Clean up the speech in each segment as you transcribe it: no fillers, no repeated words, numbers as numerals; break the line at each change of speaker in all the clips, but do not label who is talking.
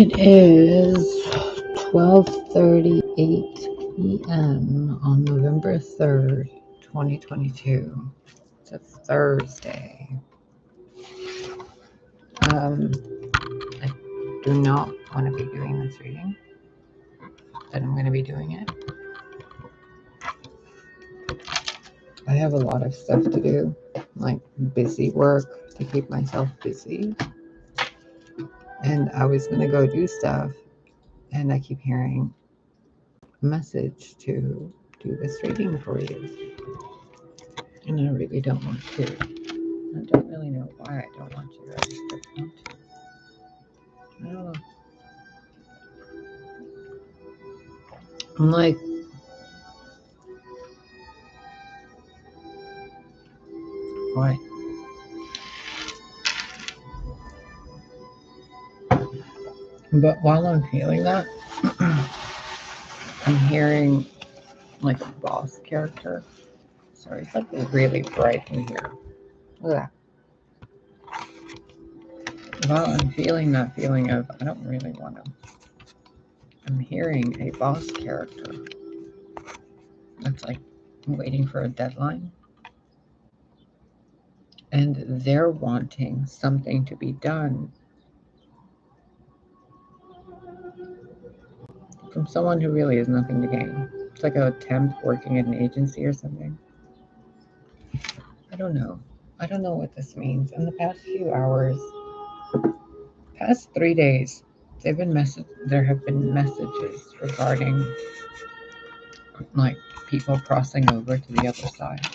It is 12:38 p.m. on November 3rd, 2022. It's a Thursday. I do not want to be doing this reading, but I'm going to be doing it. I have a lot of stuff to do, like busy work to keep myself busy. And I was going to go do stuff, and I keep hearing a message to do this reading for you. And I really don't want to. I don't really know why I don't want to. I just don't want to. I don't know. I'm like, why? But while I'm feeling that, I'm hearing like a boss character. Sorry, it's like really bright in here. Look at that. While I'm feeling that feeling of I don't really want to, I'm hearing a boss character. It's like I'm waiting for a deadline. And they're wanting something to be done from someone who really has nothing to gain. It's like a temp working at an agency or something. I don't know. I don't know what this means. In the past few hours, past 3 days, there have been messages regarding like people crossing over to the other side.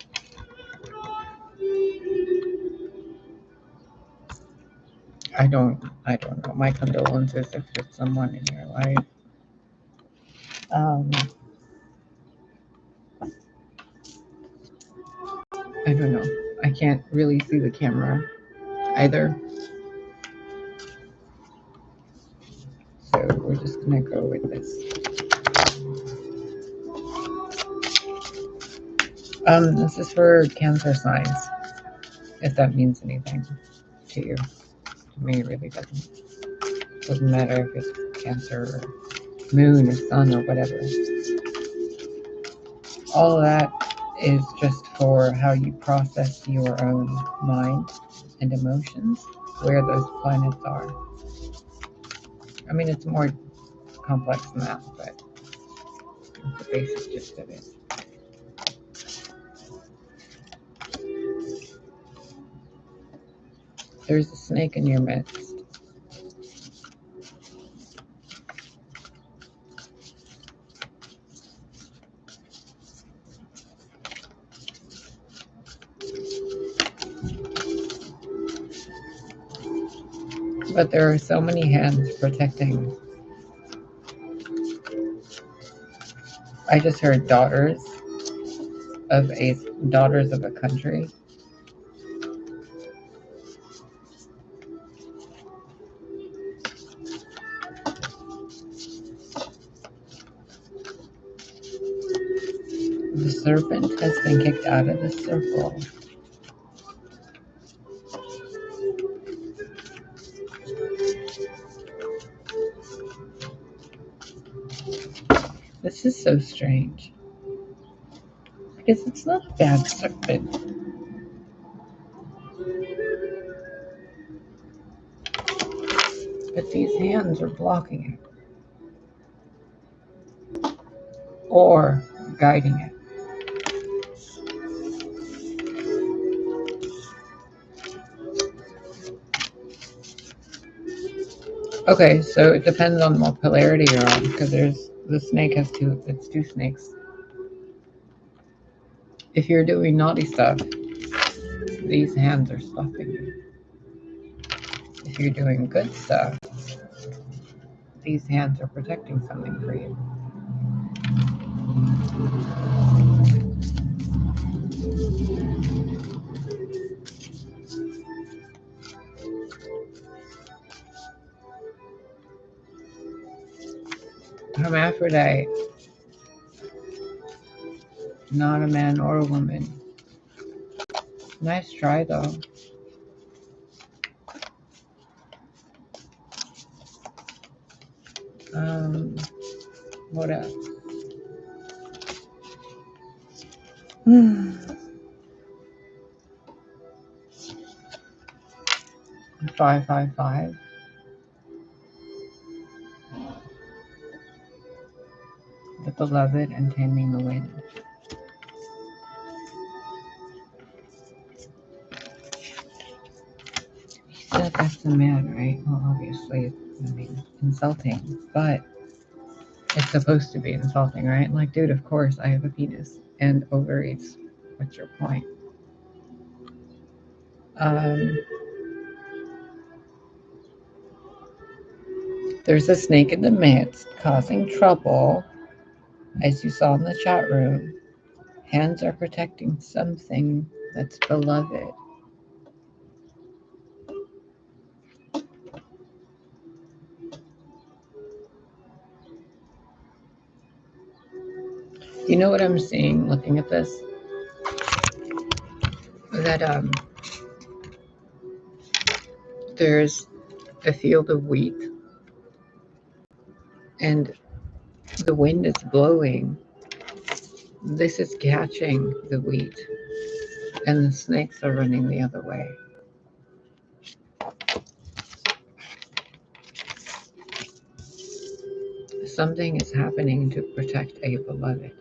I don't know. My condolences if it's someone in your life. I don't know. I can't really see the camera either. So we're just gonna go with this. This is for Cancer signs, if that means anything to you. To me, it really doesn't. Doesn't matter if it's Cancer or Moon or Sun or whatever. All of that is just for how you process your own mind and emotions, where those planets are. I mean, it's more complex than that, but that's the basic gist of it. There's a snake in your midst. But there are so many hands protecting. I just heard daughters of a country. The serpent has been kicked out of the circle. This is so strange. Because it's not a bad serpent. But these hands are blocking it. Or guiding it. Okay, so it depends on what polarity you're on, because the snake has two snakes. If you're doing naughty stuff, these hands are stopping you. If you're doing good stuff, these hands are protecting something for you. Hermaphrodite, not a man or a woman. Nice try though. What up? 555. The beloved and taming the wind. He said that's a man, right? Well, obviously, I mean, insulting, but it's supposed to be insulting, right? Like, dude, of course I have a penis and ovaries. What's your point? There's a snake in the midst causing trouble, as you saw in the chat room. Hands are protecting something that's beloved. You know what I'm seeing looking at this? That there's a field of wheat and the wind is blowing. This is catching the wheat and the snakes are running the other way. Something is happening to protect a beloved.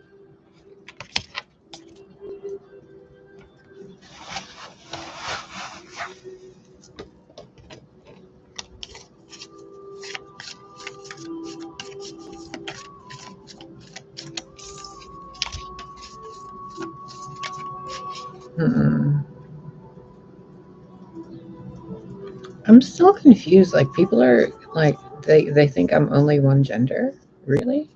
I'm still confused. Like, people are like, they think I'm only one gender? Really?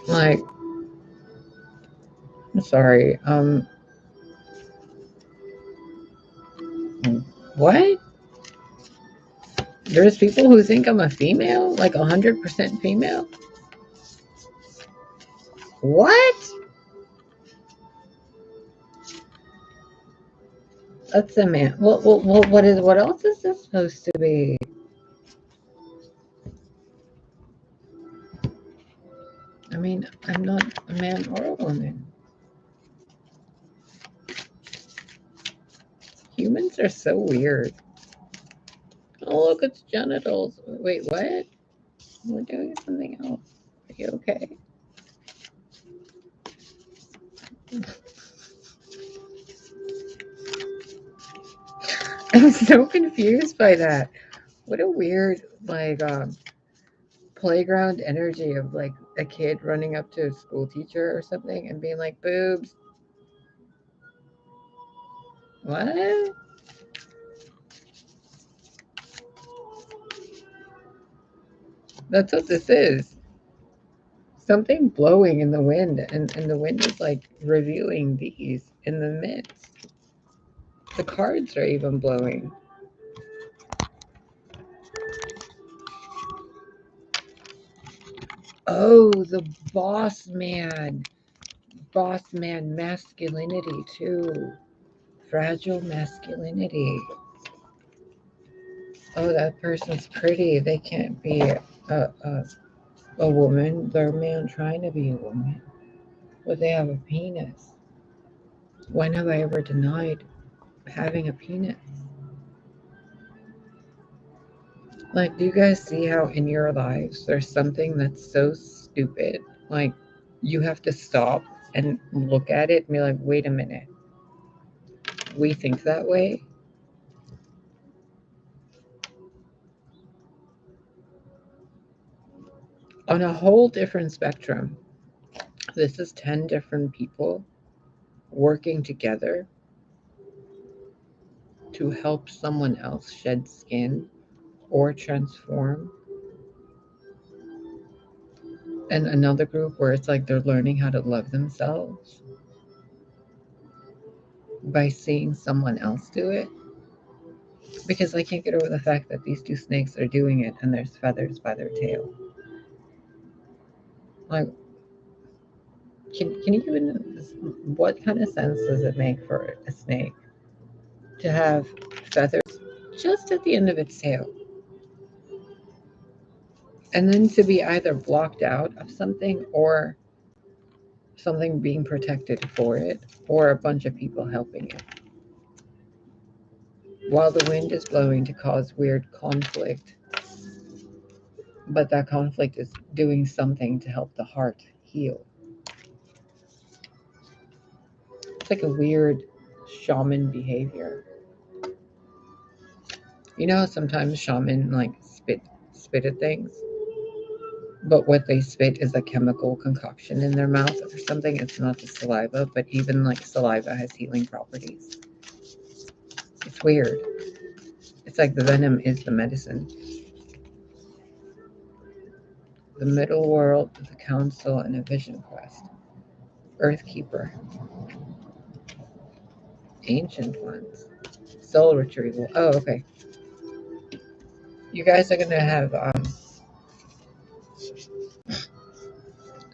Like, I'm sorry. What? There's people who think I'm a female? Like 100% female? What? That's a man. Well, what else is this supposed to be? I mean, I'm not a man or a woman. Humans are so weird. Oh, look, it's genitals. Wait, what? We're doing something else. Are you okay? I'm so confused by that. What a weird, like, playground energy of, like, a kid running up to a school teacher or something and being like, boobs. What? That's what this is. Something blowing in the wind, and the wind is, like, revealing these in the midst. The cards are even blowing. Oh, the boss man. Boss man masculinity, too. Fragile masculinity. Oh, that person's pretty. They can't be a woman. They're a man trying to be a woman. But they have a penis. When have I ever denied having a penis? Like, do you guys see how in your lives there's something that's so stupid? Like, you have to stop and look at it and be like, wait a minute. We think that way? On a whole different spectrum, this is 10 different people working together to help someone else shed skin or transform. And another group where it's like they're learning how to love themselves by seeing someone else do it. Because I can't get over the fact that these two snakes are doing it and there's feathers by their tail. Like, can you even, what kind of sense does it make for a snake to have feathers just at the end of its tail. And then to be either blocked out of something or something being protected for it, or a bunch of people helping it. While the wind is blowing to cause weird conflict, but that conflict is doing something to help the heart heal. It's like a weird shaman behavior. You know, sometimes shaman like spit at things, but what they spit is a chemical concoction in their mouth or something. It's not the saliva, but even like saliva has healing properties. It's weird. It's like the venom is the medicine. The middle world, the council, and a vision quest. Earthkeeper. Ancient ones. Soul retrieval. Oh, okay. You guys are gonna have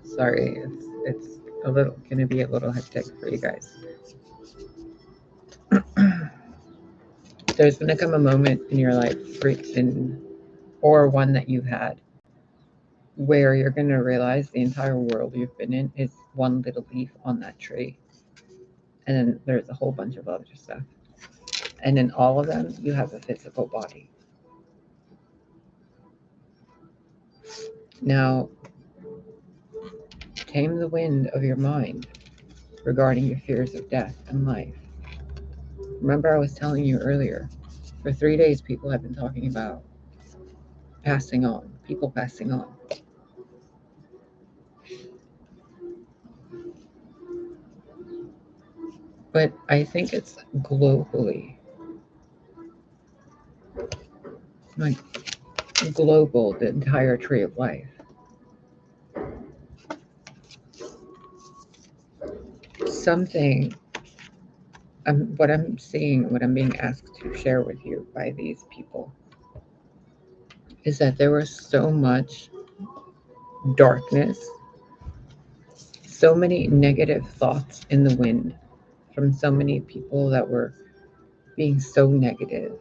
sorry, it's a little gonna be a little hectic for you guys. There's gonna come a moment in your life, or one that you've had, where you're gonna realize the entire world you've been in is one little leaf on that tree. And then there's a whole bunch of other stuff. And in all of them, you have a physical body. Now, tame the wind of your mind regarding your fears of death and life. Remember, I was telling you earlier, for 3 days, people have been talking about passing on, people passing on. But I think it's globally, like global, the entire tree of life. Something, what I'm seeing, what I'm being asked to share with you by these people, is that there was so much darkness, so many negative thoughts in the wind from so many people that were being so negative,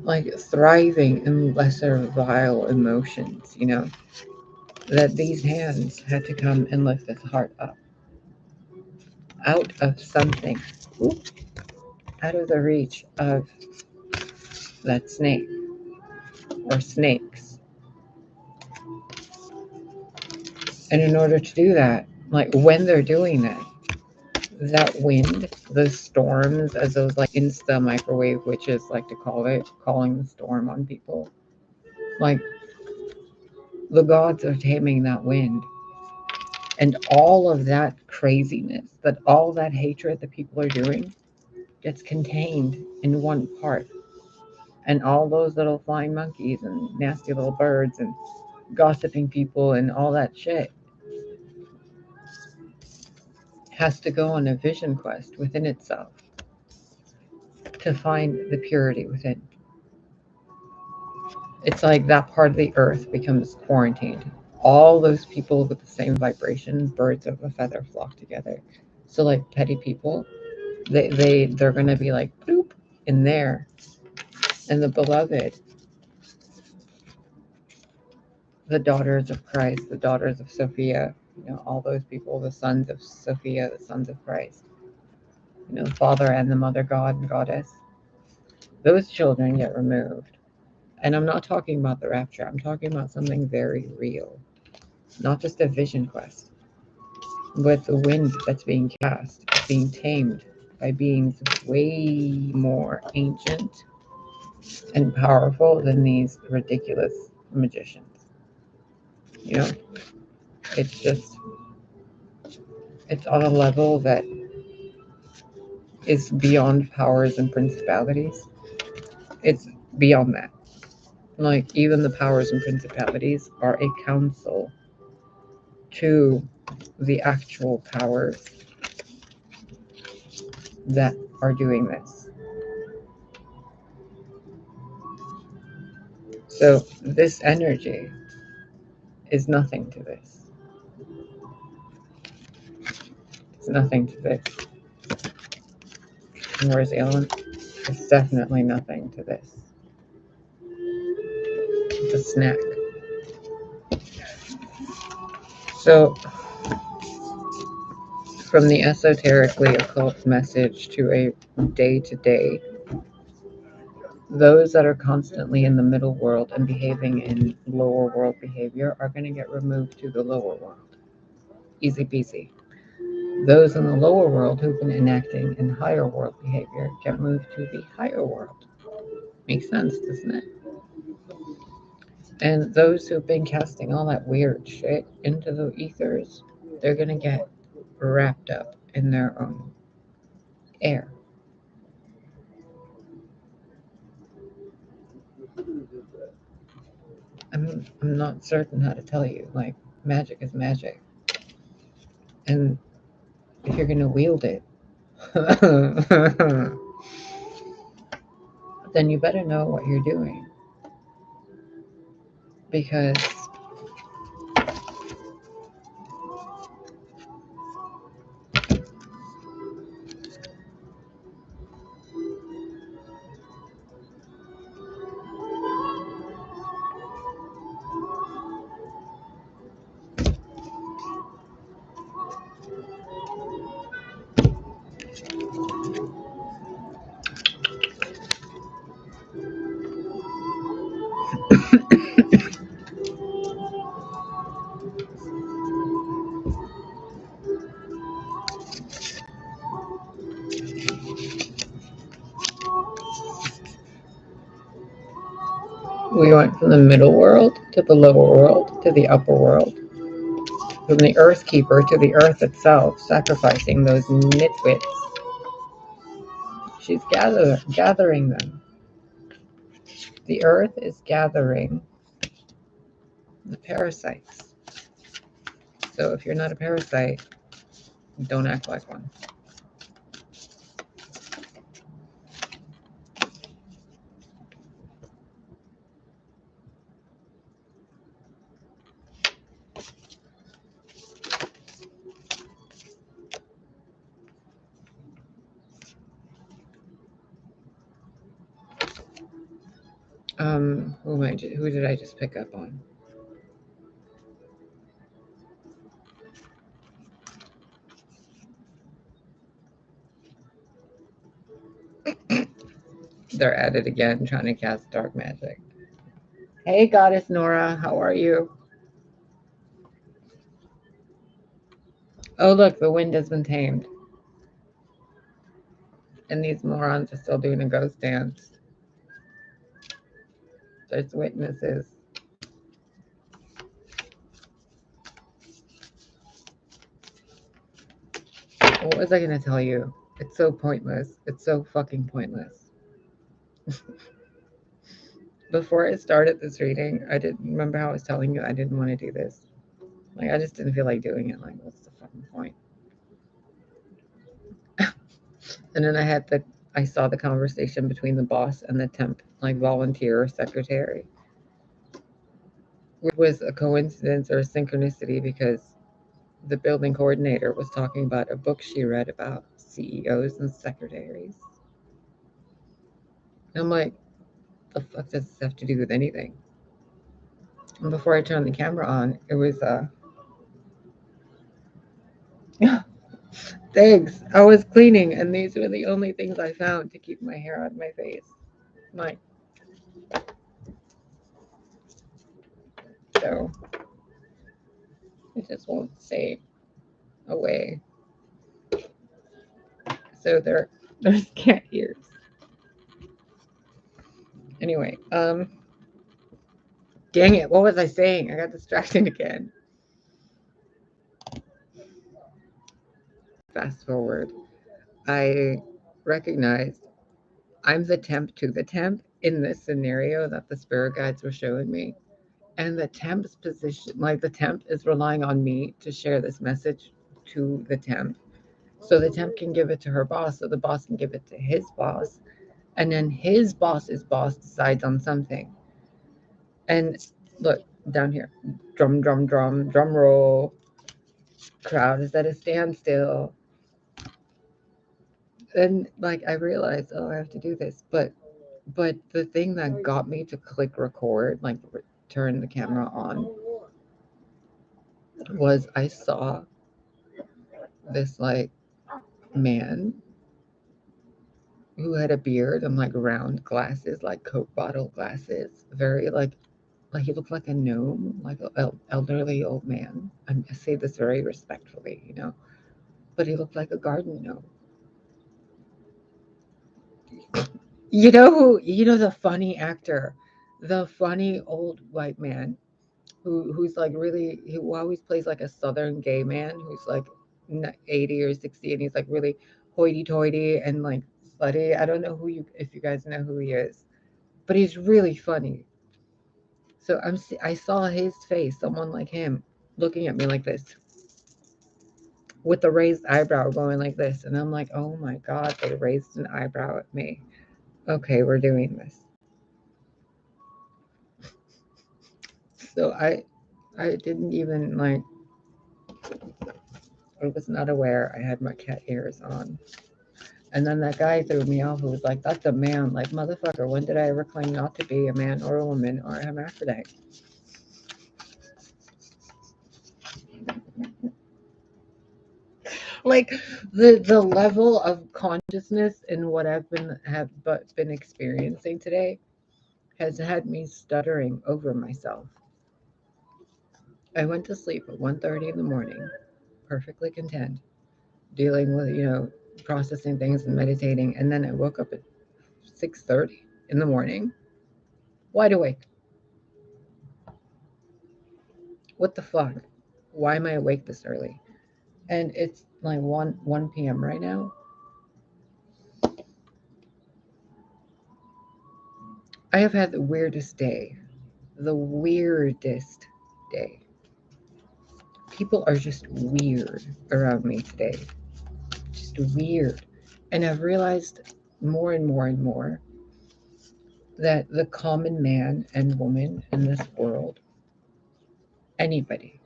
like thriving in lesser vile emotions, you know, that these hands had to come and lift this heart up out of something, out of the reach of that snake or snakes. And in order to do that, like when they're doing that, that wind, the storms, as those like insta microwave witches like to call it, calling the storm on people, like the gods are taming that wind. And all of that craziness, that all that hatred that people are doing gets contained in one part. And all those little flying monkeys and nasty little birds and gossiping people and all that shit has to go on a vision quest within itself to find the purity within. It's like that part of the earth becomes quarantined. All those people with the same vibration, birds of a feather, flock together. So like petty people, they're gonna be like bloop in there. And the beloved, the daughters of Christ, the daughters of Sophia, you know, all those people, the sons of Sophia, the sons of Christ, you know, the Father and the Mother God and Goddess, those children get removed. And I'm not talking about the rapture, I'm talking about something very real, not just a vision quest, but the wind that's being cast, being tamed by beings way more ancient and powerful than these ridiculous magicians. You know, it's just, it's on a level that is beyond powers and principalities. It's beyond that. Like, even the powers and principalities are a counsel to the actual powers that are doing this. So, this energy is nothing to this. It's nothing to this. And where's the other one? It's definitely nothing to this. It's a snack. So, from the esoterically occult message to a day-to-day, those that are constantly in the middle world and behaving in lower world behavior are going to get removed to the lower world. Easy peasy. Those in the lower world who've been enacting in higher world behavior get moved to the higher world. Makes sense, doesn't it? And those who've been casting all that weird shit into the ethers, they're going to get wrapped up in their own air. I'm not certain how to tell you. Like, magic is magic. And if you're going to wield it, then you better know what you're doing. Because we went from the middle world to the lower world to the upper world. From the earth keeper to the earth itself, sacrificing those nitwits. She's gathering them. The earth is gathering the parasites. So if you're not a parasite, don't act like one. Who did I just pick up on? They're at it again, trying to cast dark magic. Hey, Goddess Nora, how are you? Oh, look, the wind has been tamed. And these morons are still doing a ghost dance. There's witnesses. What was I going to tell you? It's so pointless. It's so fucking pointless. Before I started this reading, I didn't remember how I was telling you I didn't want to do this. Like, I just didn't feel like doing it. Like, what's the fucking point? And then I saw the conversation between the boss and the temp, like, volunteer or secretary. It was a coincidence or a synchronicity because the building coordinator was talking about a book she read about CEOs and secretaries. And I'm like, the fuck does this have to do with anything? And before I turned the camera on, it was thanks. I was cleaning, and these were the only things I found to keep my hair on my face. So it just won't stay away. So there's cat ears. Anyway, dang it, what was I saying? I got distracted again. Fast forward. I recognized I'm the temp to the temp in this scenario that the spirit guides were showing me. And the temp's position, like the temp is relying on me to share this message to the temp. So the temp can give it to her boss, so the boss can give it to his boss. And then his boss's boss decides on something. And look, down here, drum, drum, drum, drum roll. Crowd is at a standstill. And like I realized, oh, I have to do this. But the thing that got me to click record, like turn the camera on, was I saw this like man who had a beard and like round glasses, like Coke bottle glasses, very like he looked like a gnome, like an elderly old man. I say this very respectfully, you know, but he looked like a garden gnome. You know who? You know the funny actor, the funny old white man who's like really who always plays like a southern gay man who's like 80 or 60 and he's like really hoity-toity and like slutty. I don't know who you if you guys know who he is, but he's really funny. So I saw his face, someone like him, looking at me like this with the raised eyebrow going like this, and I'm like, oh my god, they raised an eyebrow at me. Okay, we're doing this. So I didn't even like I was not aware I had my cat ears on. And then that guy threw me off who was like, that's a man. Like, motherfucker, when did I ever claim not to be a man or a woman or a hermaphrodite? Like the level of consciousness in what I've been experiencing today has had me stuttering over myself. I went to sleep at 1:30 in the morning, perfectly content, dealing with, processing things and meditating, and then I woke up at 6:30 in the morning, wide awake. What the fuck? Why am I awake this early? And it's like 1 p.m. right now. I have had the weirdest day. The weirdest day. People are just weird around me today. Just weird. And I've realized more and more and more that the common man and woman in this world, anybody,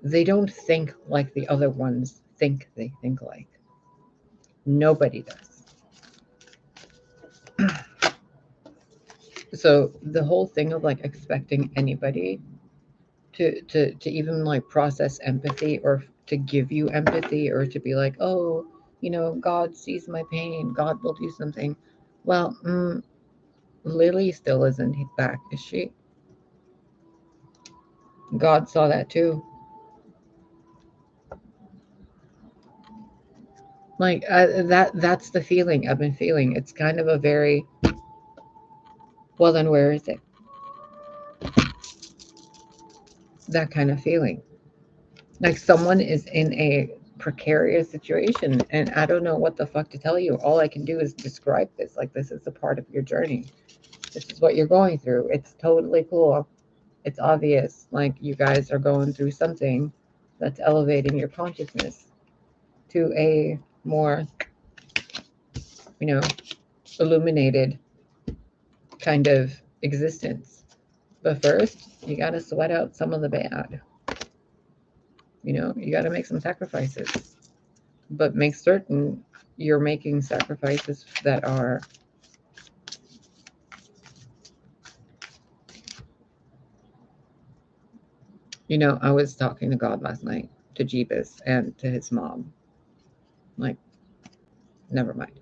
they don't think like the other ones think they think like. Nobody does. So the whole thing of like expecting anybody to even like process empathy or to give you empathy or to be like, oh, God sees my pain, God will do something. Well, Lily still isn't back, is she? God saw that too. Like that's the feeling I've been feeling. It's kind of a very, well, then where is it? That kind of feeling. Like someone is in a precarious situation and I don't know what the fuck to tell you. All I can do is describe this. Like, this is a part of your journey. This is what you're going through. It's totally cool. It's obvious. Like, you guys are going through something that's elevating your consciousness to a more, you know, illuminated kind of existence. But first, you got to sweat out some of the bad. You got to make some sacrifices. But make certain you're making sacrifices that are, I was talking to God last night, to Jeebus and to his mom. Like, never mind.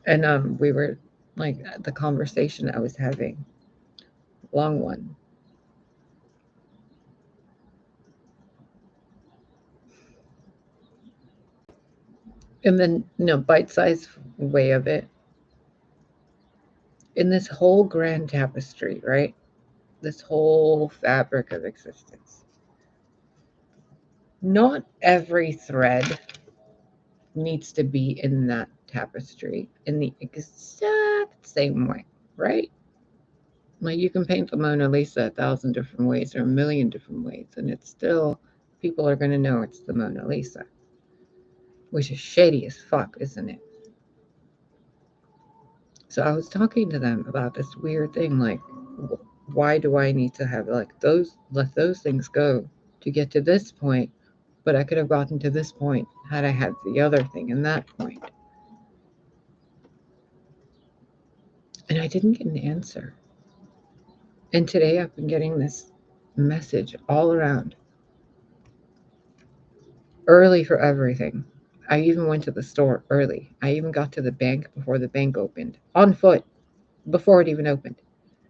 And we were like the conversation I was having, long one. And then, bite-sized way of it. In this whole grand tapestry, right? This whole fabric of existence. Not every thread needs to be in that tapestry in the exact same way, right? Like, you can paint the Mona Lisa 1,000 different ways or a million different ways, and it's still, people are going to know it's the Mona Lisa, which is shady as fuck, isn't it? So I was talking to them about this weird thing, like, why do I need to have like let those things go to get to this point But I could have gotten to this point had I had the other thing and that point. And I didn't get an answer. And today I've been getting this message all around. Early for everything. I even went to the store early. I even got to the bank before the bank opened. On foot. Before it even opened.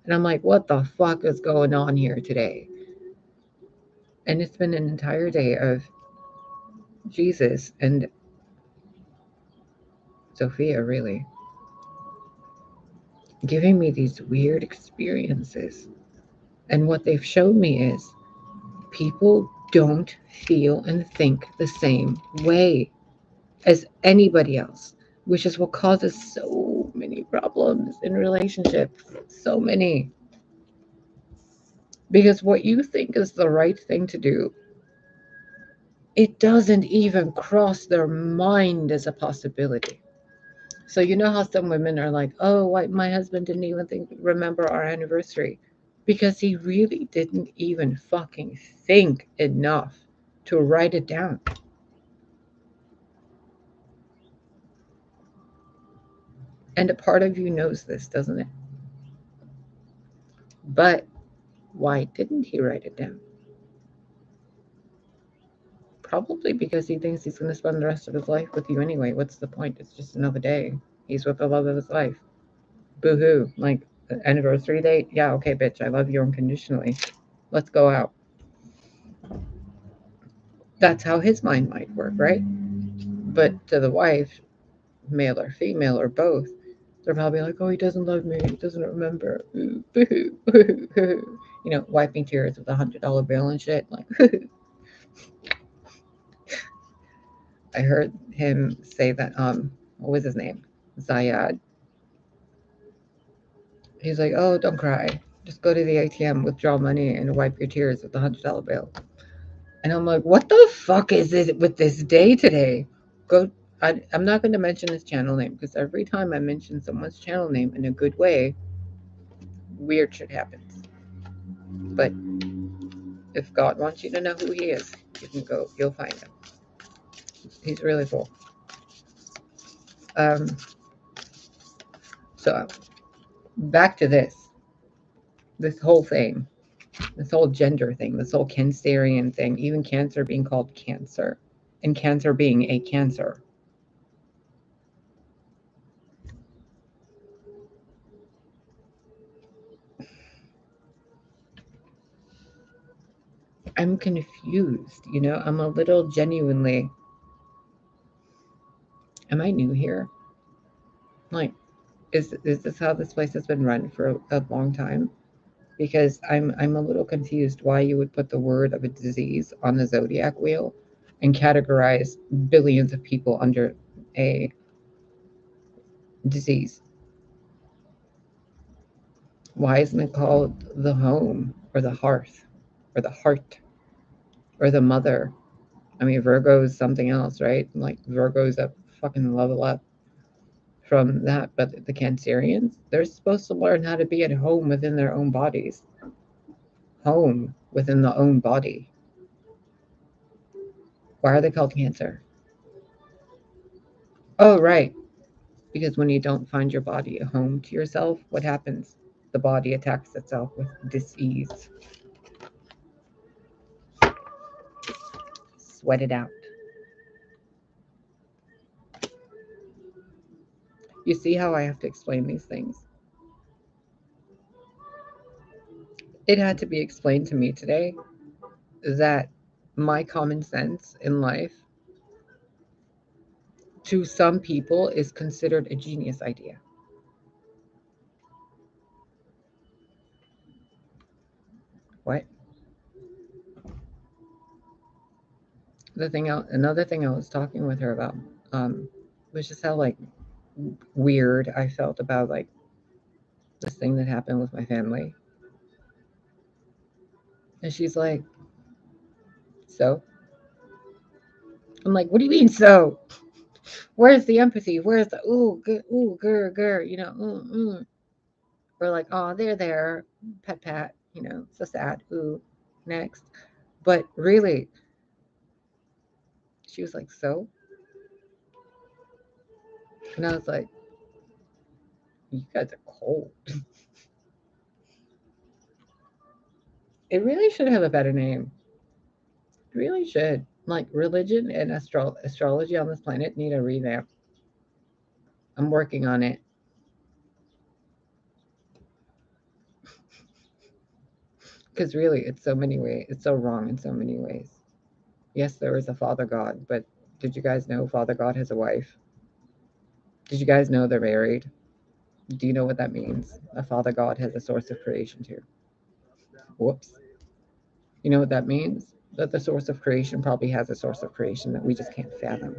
And I'm like, what the fuck is going on here today? And it's been an entire day of Jesus and Sophia, really, giving me these weird experiences. And what they've shown me is people don't feel and think the same way as anybody else, which is what causes so many problems in relationships. So many. Because what you think is the right thing to do, it doesn't even cross their mind as a possibility. So you know how some women are like, "Oh, my husband didn't even remember our anniversary," because he really didn't even fucking think enough to write it down. And a part of you knows this, doesn't it? But why didn't he write it down? Probably because he thinks he's going to spend the rest of his life with you anyway. What's the point? It's just another day. He's with the love of his life. Boo hoo. Like, anniversary date? Yeah, okay, bitch. I love you unconditionally. Let's go out. That's how his mind might work, right? But to the wife, male or female or both, they're probably like, oh, he doesn't love me. He doesn't remember. Ooh, boo hoo. You know, wiping tears with $100 bill and shit. Like, I heard him say that, what was his name? Zayad. He's like, oh, don't cry. Just go to the ATM, withdraw money, and wipe your tears with $100 bill. And I'm like, what the fuck is it with this day today? Go. I'm not going to mention his channel name because every time I mention someone's channel name in a good way, weird shit happens. But if God wants you to know who he is, you can go. You'll find him. He's really cool. So back to this whole thing, this whole gender thing, this whole Cancerian thing, even cancer being called cancer, and cancer being a cancer. I'm confused, you know, I'm a little genuinely, am I new here? Like, is this how this place has been run for a long time? Because I'm a little confused why you would put the word of a disease on the Zodiac wheel and categorize billions of people under a disease. Why isn't it called the home or the hearth or the heart or the mother? I mean, Virgo is something else, right? Like, Virgo's a fucking level up from that. But the Cancerians, they're supposed to learn how to be at home within their own bodies. Home within the own body. Why are they called Cancer? Oh, right. Because when you don't find your body a home to yourself, what happens? The body attacks itself with disease. Sweat it out. You see how I have to explain these things? It had to be explained to me today that my common sense in life to some people is considered a genius idea. What? Another thing I was talking with her about, was just how like weird I felt about like this thing that happened with my family. And she's like, so? I'm like, what do you mean so? Where's the empathy? Where's the ooh, grr, you know, Or like, oh, there, pat, you know, so sad, ooh, next. But really, She was like, so? And I was like, you guys are cold. It really should have a better name. It really should. Like religion and astrology on this planet need a revamp. I'm working on it. Because really, it's so many ways. It's so wrong in so many ways. Yes, there is a Father God, but did you guys know Father God has a wife? Did you guys know they're married? Do you know what that means? A Father God has a source of creation too. Whoops. You know what that means? That the source of creation probably has a source of creation that we just can't fathom.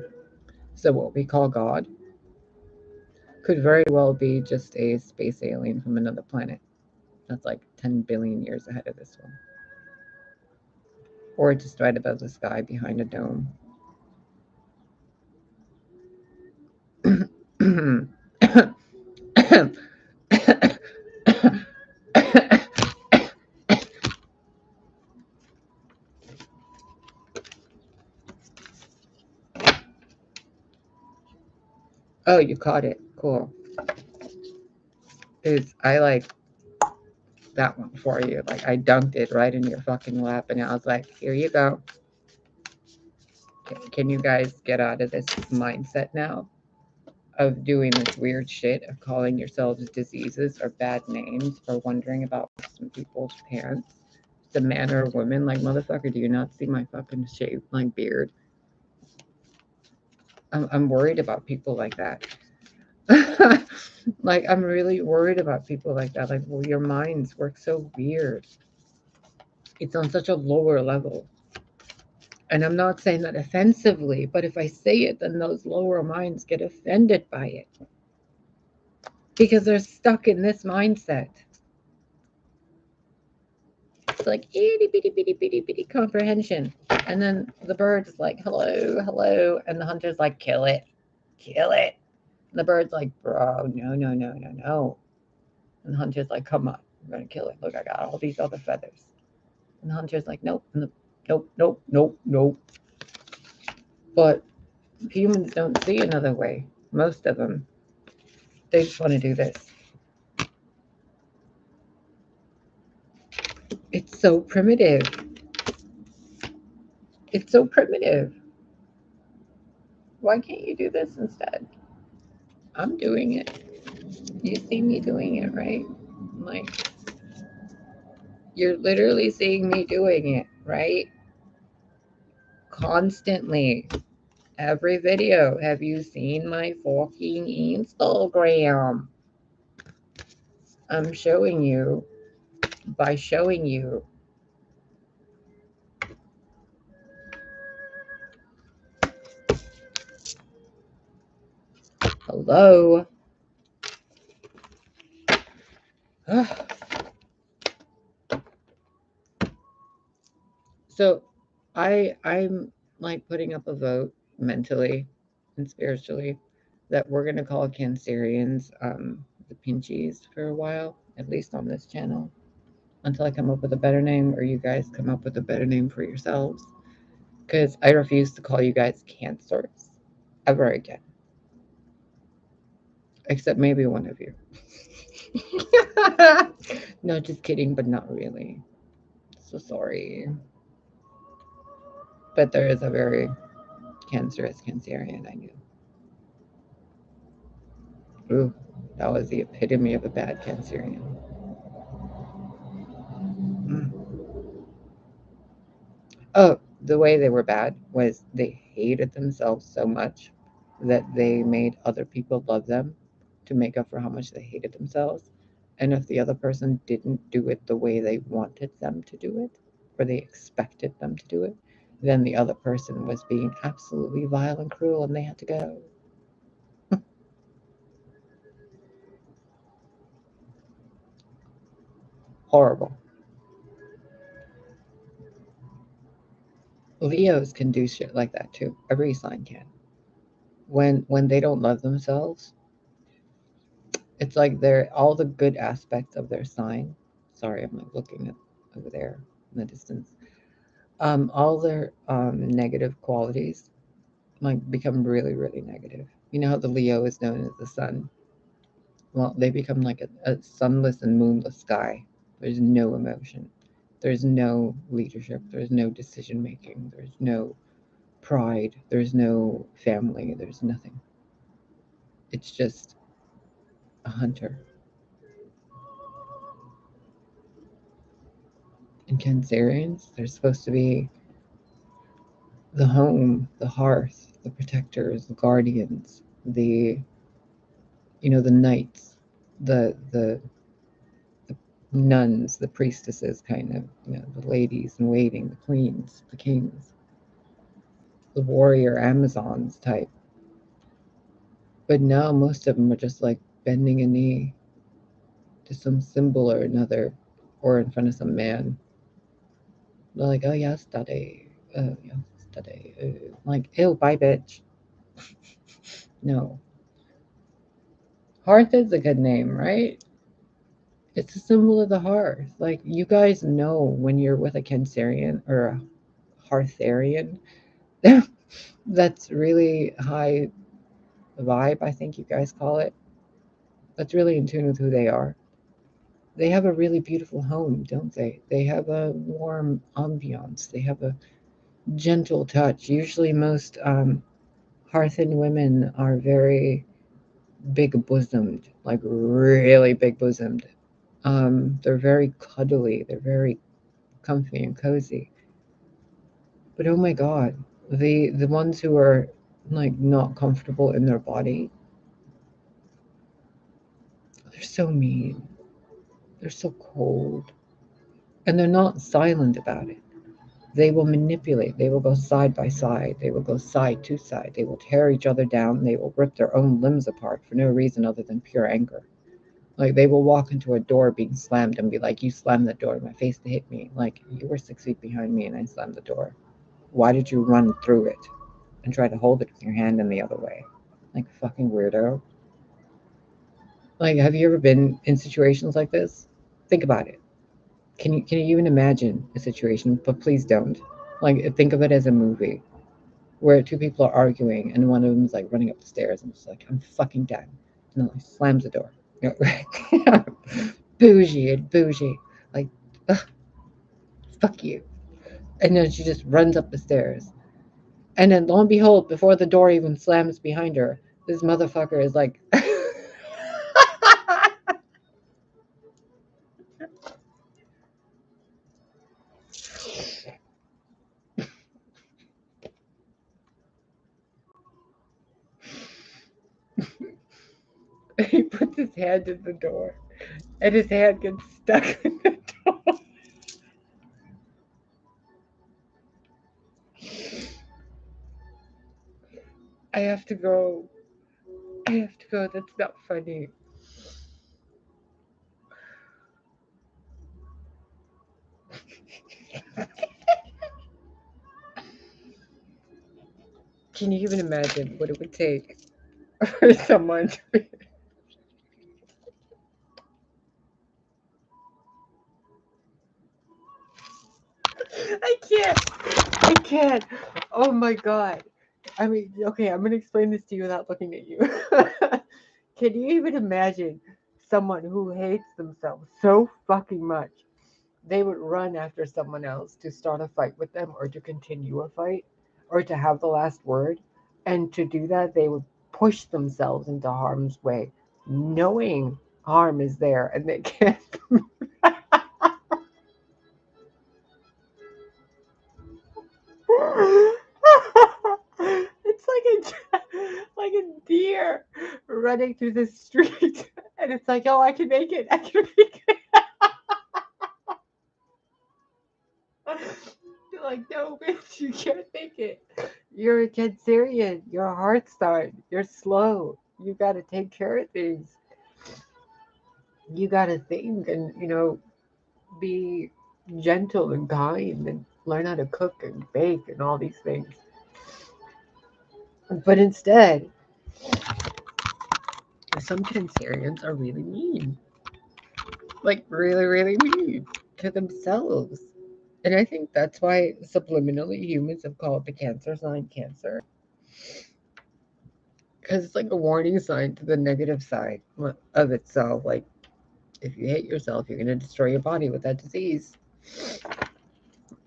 So what we call God could very well be just a space alien from another planet that's like 10 billion years ahead of this one. Or just right above the sky behind a dome. Oh, you caught it. Cool. I like that one for you. Like I dunked it right in your fucking lap and I was like, here you go. Can you guys get out of this mindset now of doing this weird shit of calling yourselves diseases or bad names or wondering about some people's parents? It's a man or a woman. Like, motherfucker, do you not see my fucking shaved like beard? I'm worried about people like that. Like, I'm really worried about people like that. Like, well, your minds work so weird. It's on such a lower level. And I'm not saying that offensively, but if I say it, then those lower minds get offended by it because they're stuck in this mindset. It's like itty bitty bitty bitty bitty comprehension. And then the bird's like, hello, hello. And the hunter's like, kill it, kill it. And the bird's like, bro, no, no, no, no, no. And the hunter's like, come on, I'm going to kill it. Look, I got all these other feathers. And the hunter's like, nope, nope, nope, nope, nope. But humans don't see another way. Most of them. They just want to do this. It's so primitive. It's so primitive. Why can't you do this instead? I'm doing it. You see me doing it, right? Like, you're literally seeing me doing it, right? Constantly. Every video. Have you seen my fucking Instagram? I'm showing you by showing you. Hello. So I'm like putting up a vote mentally and spiritually that we're gonna call Cancerians the Pinchies for a while, at least on this channel, until I come up with a better name or you guys come up with a better name for yourselves. Because I refuse to call you guys Cancers ever again. Except maybe one of you. No, just kidding, but not really. So sorry. But there is a very cancerous Cancerian I knew. Ooh, that was the epitome of a bad Cancerian. Mm. Oh, the way they were bad was they hated themselves so much that they made other people love them to make up for how much they hated themselves. And if the other person didn't do it the way they wanted them to do it, or they expected them to do it, then the other person was being absolutely vile and cruel and they had to go. Horrible. Leos can do shit like that too. Every sign can. When they don't love themselves, it's like they're all the good aspects of their sign. Sorry, I'm like looking at over there in the distance. All their negative qualities like become really, really negative. You know how the Leo is known as the sun? Well, they become like a sunless and moonless sky. There's no emotion. There's no leadership. There's no decision making. There's no pride. There's no family. There's nothing. It's just a hunter. And Cancerians, they're supposed to be the home, the hearth, the protectors, the guardians, the knights, the nuns, the priestesses, kind of, the ladies in waiting, the queens, the kings, the warrior Amazons type. But now most of them are just like bending a knee to some symbol or another, or in front of some man. They're like, oh yeah, study. Oh yeah, study. Like, ew, bye, bitch. No. Hearth is a good name, right? It's a symbol of the hearth. Like, you guys know when you're with a Cancerian or a Heartharian, that's really high vibe, I think you guys call it. That's really in tune with who they are. They have a really beautiful home, don't they? They have a warm ambiance. They have a gentle touch. Usually, most Hearthen women are very big bosomed, like really big bosomed. They're very cuddly. They're very comfy and cozy. But oh my god, the ones who are like not comfortable in their body, they're so mean. They're so cold. And they're not silent about it. They will manipulate. They will go side by side. They will go side to side. They will tear each other down. They will rip their own limbs apart for no reason other than pure anger. Like, they will walk into a door being slammed and be like, you slammed the door in my face to hit me. Like, you were 6 feet behind me and I slammed the door. Why did you run through it and try to hold it with your hand in the other way? Like, fucking weirdo. Like, have you ever been in situations like this? Think about it. Can you even imagine a situation? But please don't. Like, think of it as a movie where two people are arguing and one of them's like running up the stairs and just like, I'm fucking done. And then like slams the door. Bougie and bougie. Like, ugh, fuck you. And then she just runs up the stairs. And then lo and behold, before the door even slams behind her, this motherfucker is like he puts his hand in the door and his hand gets stuck in the door. I have to go. I have to go. That's not funny. Can you even imagine what it would take for someone to be... I can't. I can't. Oh my god. I mean, okay, I'm going to explain this to you without looking at you. Can you even imagine someone who hates themselves so fucking much they would run after someone else to start a fight with them or to continue a fight or to have the last word? And to do that, they would push themselves into harm's way, knowing harm is there and they can't. It's like a deer running through the street, and it's like, oh, I can make it. I can make it. You're like, no, bitch, you can't make it. You're a Cancerian. You're a heart sign. You're slow. You got to take care of things. You got to think and be gentle and kind and learn how to cook and bake and all these things. But instead, some Cancerians are really mean. Like, really, really mean to themselves. And I think that's why subliminally humans have called the Cancer sign Cancer. Because it's like a warning sign to the negative side of itself. Like, if you hate yourself, you're going to destroy your body with that disease.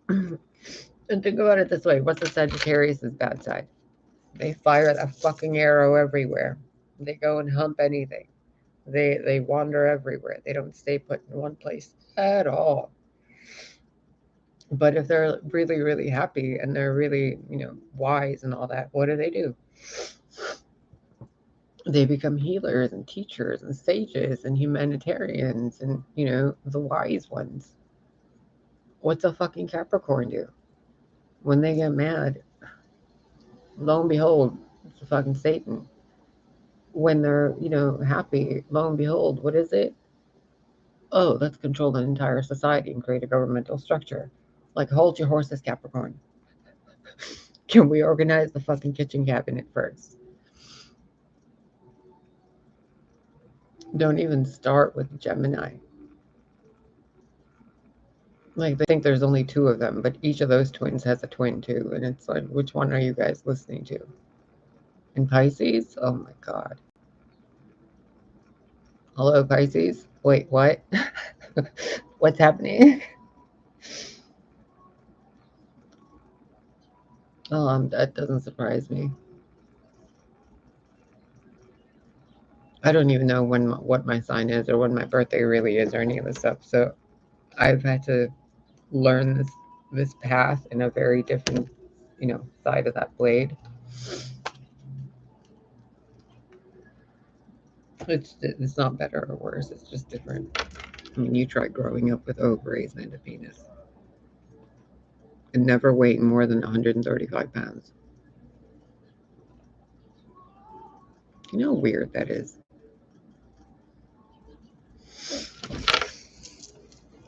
And think about it this way. What's the Sagittarius' bad side? They fire that fucking arrow everywhere. They go and hump anything. They wander everywhere. They don't stay put in one place at all. But if they're really, really happy and they're really, wise and all that, what do? They become healers and teachers and sages and humanitarians and, the wise ones. What's a fucking Capricorn do? When they get mad, lo and behold, it's a fucking Satan. When they're, happy, lo and behold, what is it? Oh, let's control an entire society and create a governmental structure. Like, hold your horses, Capricorn. Can we organize the fucking kitchen cabinet first? Don't even start with Gemini. Like, they think there's only 2 of them, but each of those twins has a twin too. And it's like, which one are you guys listening to? And Pisces? Oh my God. Hello, Pisces? Wait, what? What's happening? That doesn't surprise me. I don't even know what my sign is or when my birthday really is or any of this stuff. So I've had to learn this path in a very different, side of that blade. It's not better or worse. It's just different. I mean, you try growing up with ovaries and a penis and never weighing more than 135 pounds. You know how weird that is?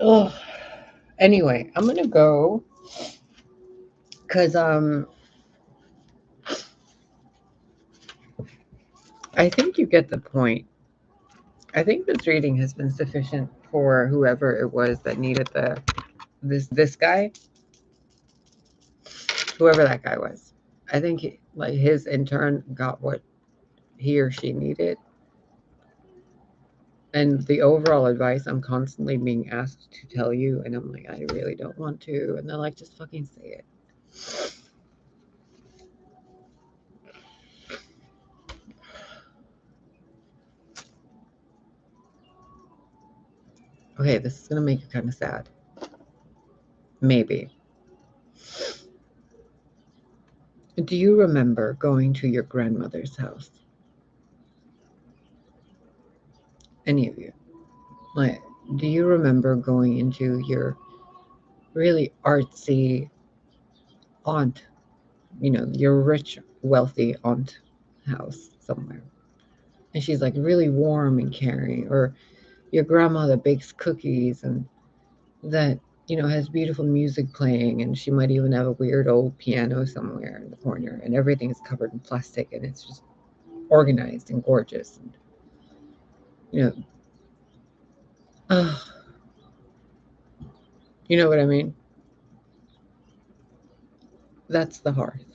Ugh. Anyway, I'm gonna go because I think you get the point. I think this reading has been sufficient for whoever it was that needed this guy, whoever that guy was. I think his intern got what he or she needed. And the overall advice I'm constantly being asked to tell you, and I'm like, I really don't want to. And they're like, just fucking say it. Okay, this is going to make you kind of sad. Maybe. Do you remember going to your grandmother's house? Any of you? Like, do you remember going into your really artsy aunt, your rich, wealthy aunt house somewhere? And she's like really warm and caring. Or your grandmother bakes cookies and that, has beautiful music playing, and she might even have a weird old piano somewhere in the corner, and everything is covered in plastic and it's just organized and gorgeous. And, you know what I mean? That's the hearth.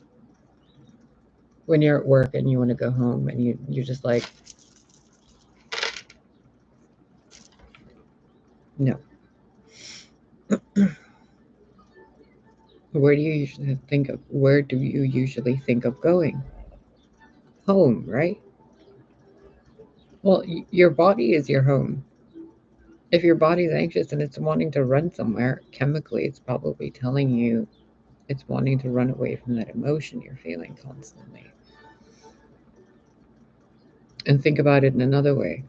When you're at work and you want to go home and you're just like, no. Where do you usually think of going? Home, right? Well, your body is your home. If your body's anxious and it's wanting to run somewhere, chemically, it's probably telling you it's wanting to run away from that emotion you're feeling constantly. And think about it in another way.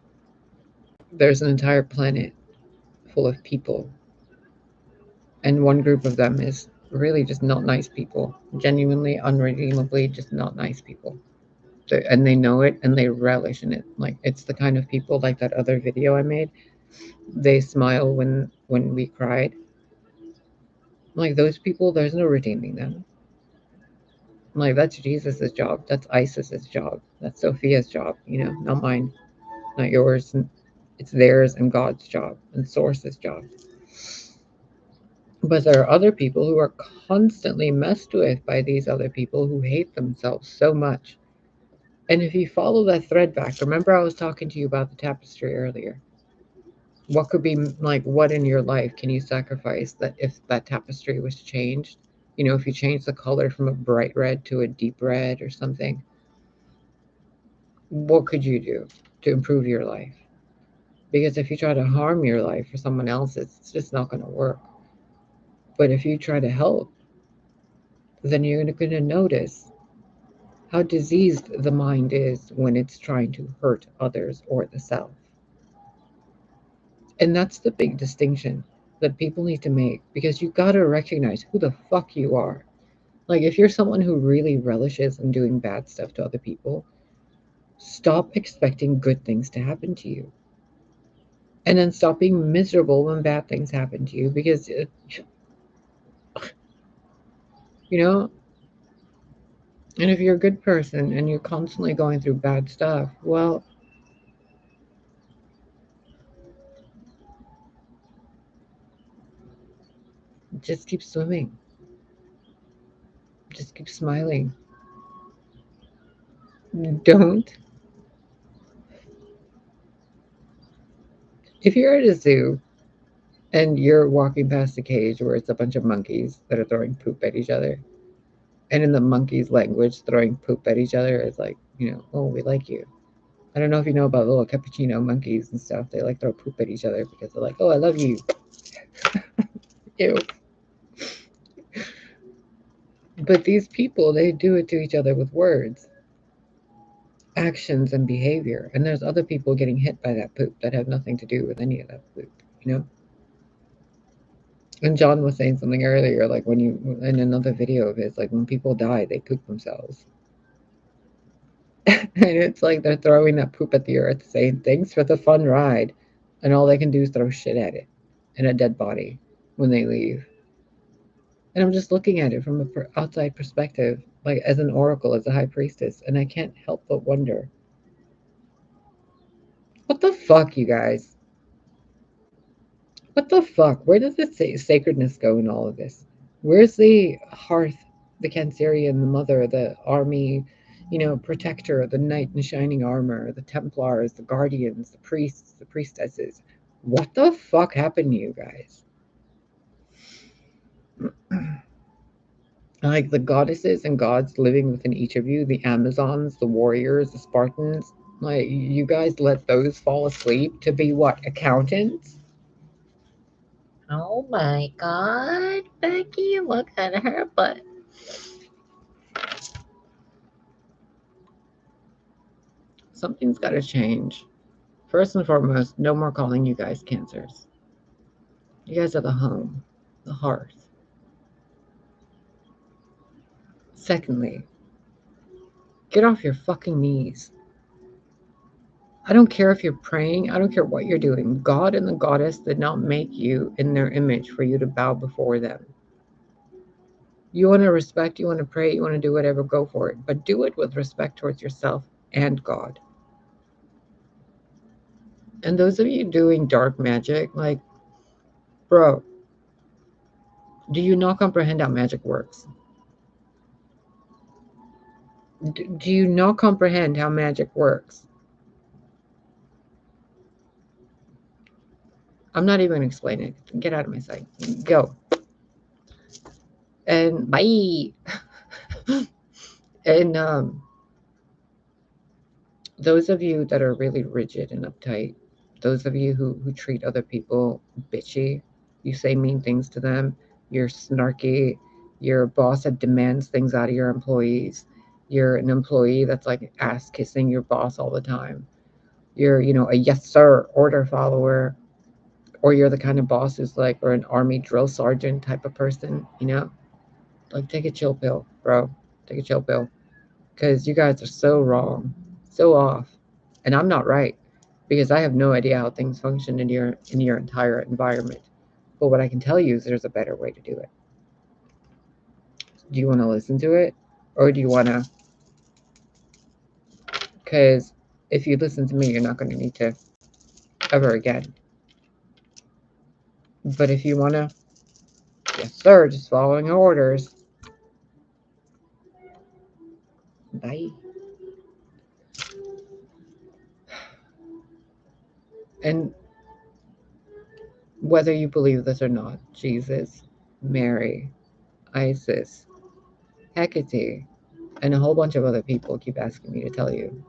There's an entire planet full of people, and one group of them is really just not nice people, genuinely, unredeemably just not nice people. And they know it and they relish in it. Like, it's the kind of people, like that other video I made, they smile when we cried. Like, those people, there's no redeeming them. Like, that's Jesus's job, that's Isis's job, that's Sophia's job, not mine, not yours. It's theirs and God's job and Source's job. But there are other people who are constantly messed with by these other people who hate themselves so much. And if you follow that thread back, remember I was talking to you about the tapestry earlier. What could be like, what in your life can you sacrifice that if that tapestry was changed? You know, if you change the color from a bright red to a deep red or something, what could you do to improve your life? Because if you try to harm your life for someone else, it's just not going to work. But if you try to help, then you're going to notice how diseased the mind is when it's trying to hurt others or the self. And that's the big distinction that people need to make, because you got to recognize who the fuck you are. Like, if you're someone who really relishes in doing bad stuff to other people, stop expecting good things to happen to you. And then stop being miserable when bad things happen to you, because, you know, and if you're a good person and you're constantly going through bad stuff, well, just keep swimming. Just keep smiling. Don't. If you're at a zoo and you're walking past a cage where it's a bunch of monkeys that are throwing poop at each other, and in the monkeys' language, throwing poop at each other is like, oh, we like you. I don't know if you know about little cappuccino monkeys and stuff. They like throw poop at each other because they're like, oh, I love you. Ew. But these people, they do it to each other with words, actions, and behavior. And there's other people getting hit by that poop that have nothing to do with any of that poop, you know? And John was saying something earlier, like when you, in another video of his, like when people die, they poop themselves. And it's like they're throwing that poop at the earth, saying thanks for the fun ride. And all they can do is throw shit at it and a dead body when they leave. And I'm just looking at it from an outside perspective, like as an oracle, as a high priestess. And I can't help but wonder, what the fuck, you guys? What the fuck? Where does the sacredness go in all of this? Where's the hearth, the Cancerian, the mother, the army, protector, the knight in shining armor, the Templars, the guardians, the priests, the priestesses? What the fuck happened to you guys? Like the goddesses and gods living within each of you, the Amazons, the warriors, the Spartans, like you guys let those fall asleep to be what? Accountants? Oh my god, Becky, look at her butt. Something's got to change. First and foremost, no more calling you guys cancers. You guys are the home, the hearth. Secondly, get off your fucking knees. I don't care if you're praying. I don't care what you're doing. God and the goddess did not make you in their image for you to bow before them. You want to respect, you want to pray, you want to do whatever, go for it. But do it with respect towards yourself and God. And those of you doing dark magic, like, bro, do you not comprehend how magic works? Do you not comprehend how magic works? I'm not even going to explain it. Get out of my sight. Go. And bye. And those of you that are really rigid and uptight, those of you who treat other people bitchy, you say mean things to them, you're snarky, you're a boss that demands things out of your employees, you're an employee that's like ass kissing your boss all the time, you're, a yes sir order follower, or you're the kind of boss who's like, or an army drill sergeant type of person, like take a chill pill, bro. Take a chill pill. Because you guys are so wrong, so off. And I'm not right, because I have no idea how things function in your entire environment. But what I can tell you is there's a better way to do it. Do you want to listen to it? Or do you want to? Because if you listen to me, you're not going to need to ever again. But if you want to Yes, sir. Just following orders. Bye. And whether you believe this or not, Jesus, Mary, Isis, Hecate, and a whole bunch of other people keep asking me to tell you.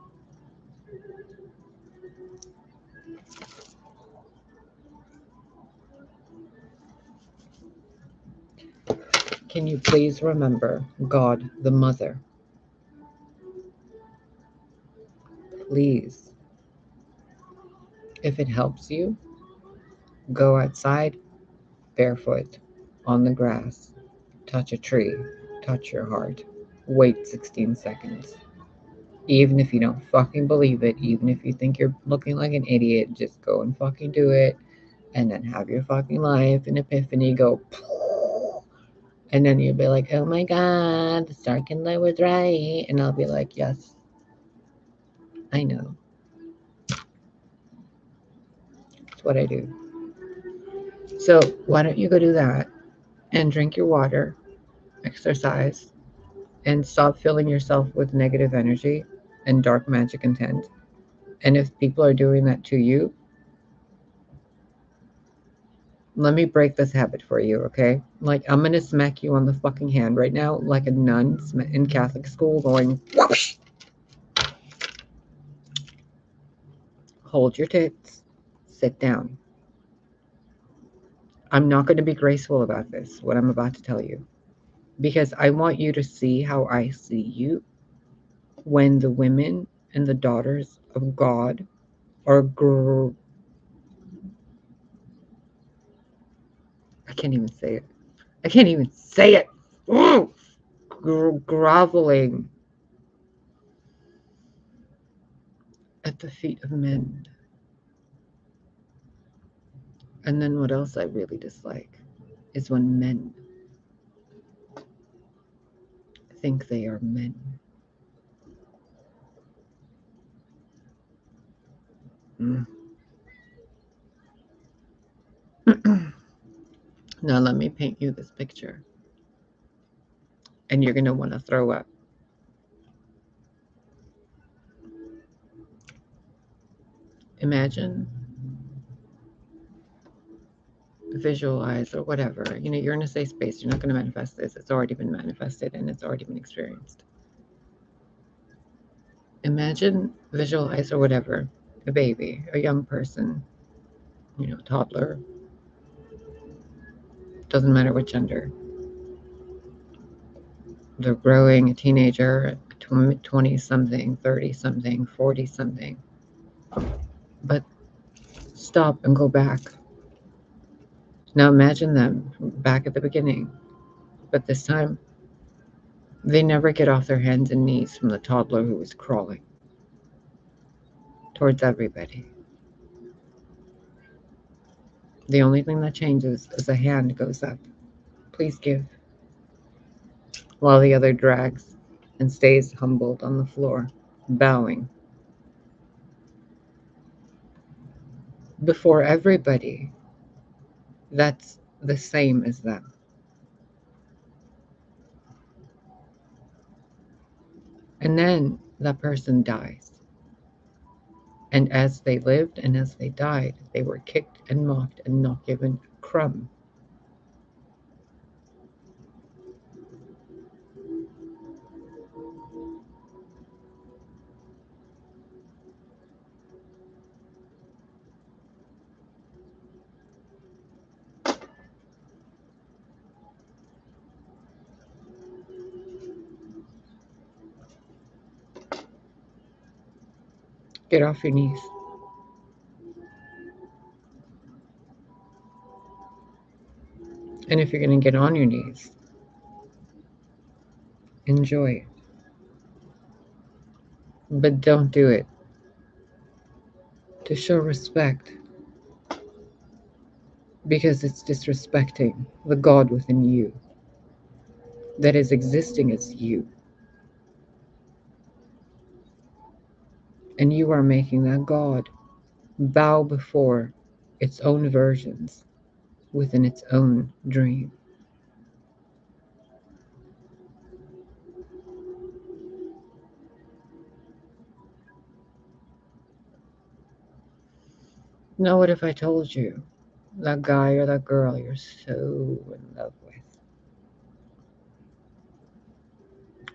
Can you please remember God the Mother? Please. If it helps you, go outside barefoot on the grass, touch a tree, touch your heart, wait 16 seconds. Even if you don't fucking believe it, even if you think you're looking like an idiot, just go and fucking do it. And then have your fucking life and epiphany go. And then you'll be like, oh my God, the Star Kindler was right. And I'll be like, yes, I know. That's what I do. So why don't you go do that and drink your water, exercise, and stop filling yourself with negative energy and dark magic intent. And if people are doing that to you, let me break this habit for you, okay? Like, I'm gonna smack you on the fucking hand right now, like a nun in Catholic school, going, whoosh! Hold your tits, sit down. I'm not going to be graceful about this, what I'm about to tell you, because I want you to see how I see you when the women and the daughters of God are I can't even say it. I can't even say it. Groveling at the feet of men. And then what else I really dislike is when men think they are men. Mm. Now let me paint you this picture. And you're going to want to throw up. Imagine, visualize, or whatever. You know, you're in a safe space. You're not going to manifest this. It's already been manifested and it's already been experienced. Imagine, visualize, or whatever, a baby, a young person, you know, toddler, doesn't matter what gender. They're growing, a teenager, 20-something, 30-something, 40-something. But stop and go back. Now imagine them back at the beginning, but this time they never get off their hands and knees from the toddler who is crawling towards everybody. The only thing that changes is a hand goes up. Please give. While the other drags and stays humbled on the floor, bowing before everybody that's the same as them. And then that person dies. And as they lived and as they died, they were kicked and mocked and not given a crumb. Get off your knees. And if you're going to get on your knees, enjoy it. But don't do it to show respect, because it's disrespecting the God within you that is existing as you. And you are making that God bow before its own versions within its own dream. Now, what if I told you that guy or that girl you're so in love with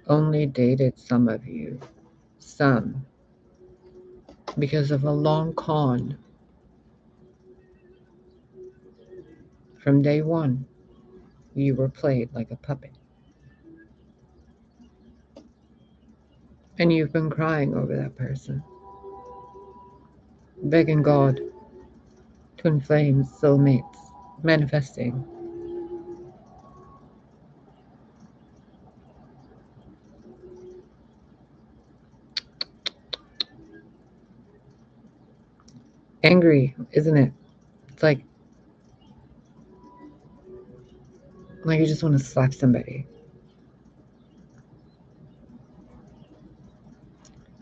only dated some of you, some, because of a long con from day one? You were played like a puppet. And you've been crying over that person, begging God, twin flames, soulmates, manifesting. Angry, isn't it? It's like you just want to slap somebody.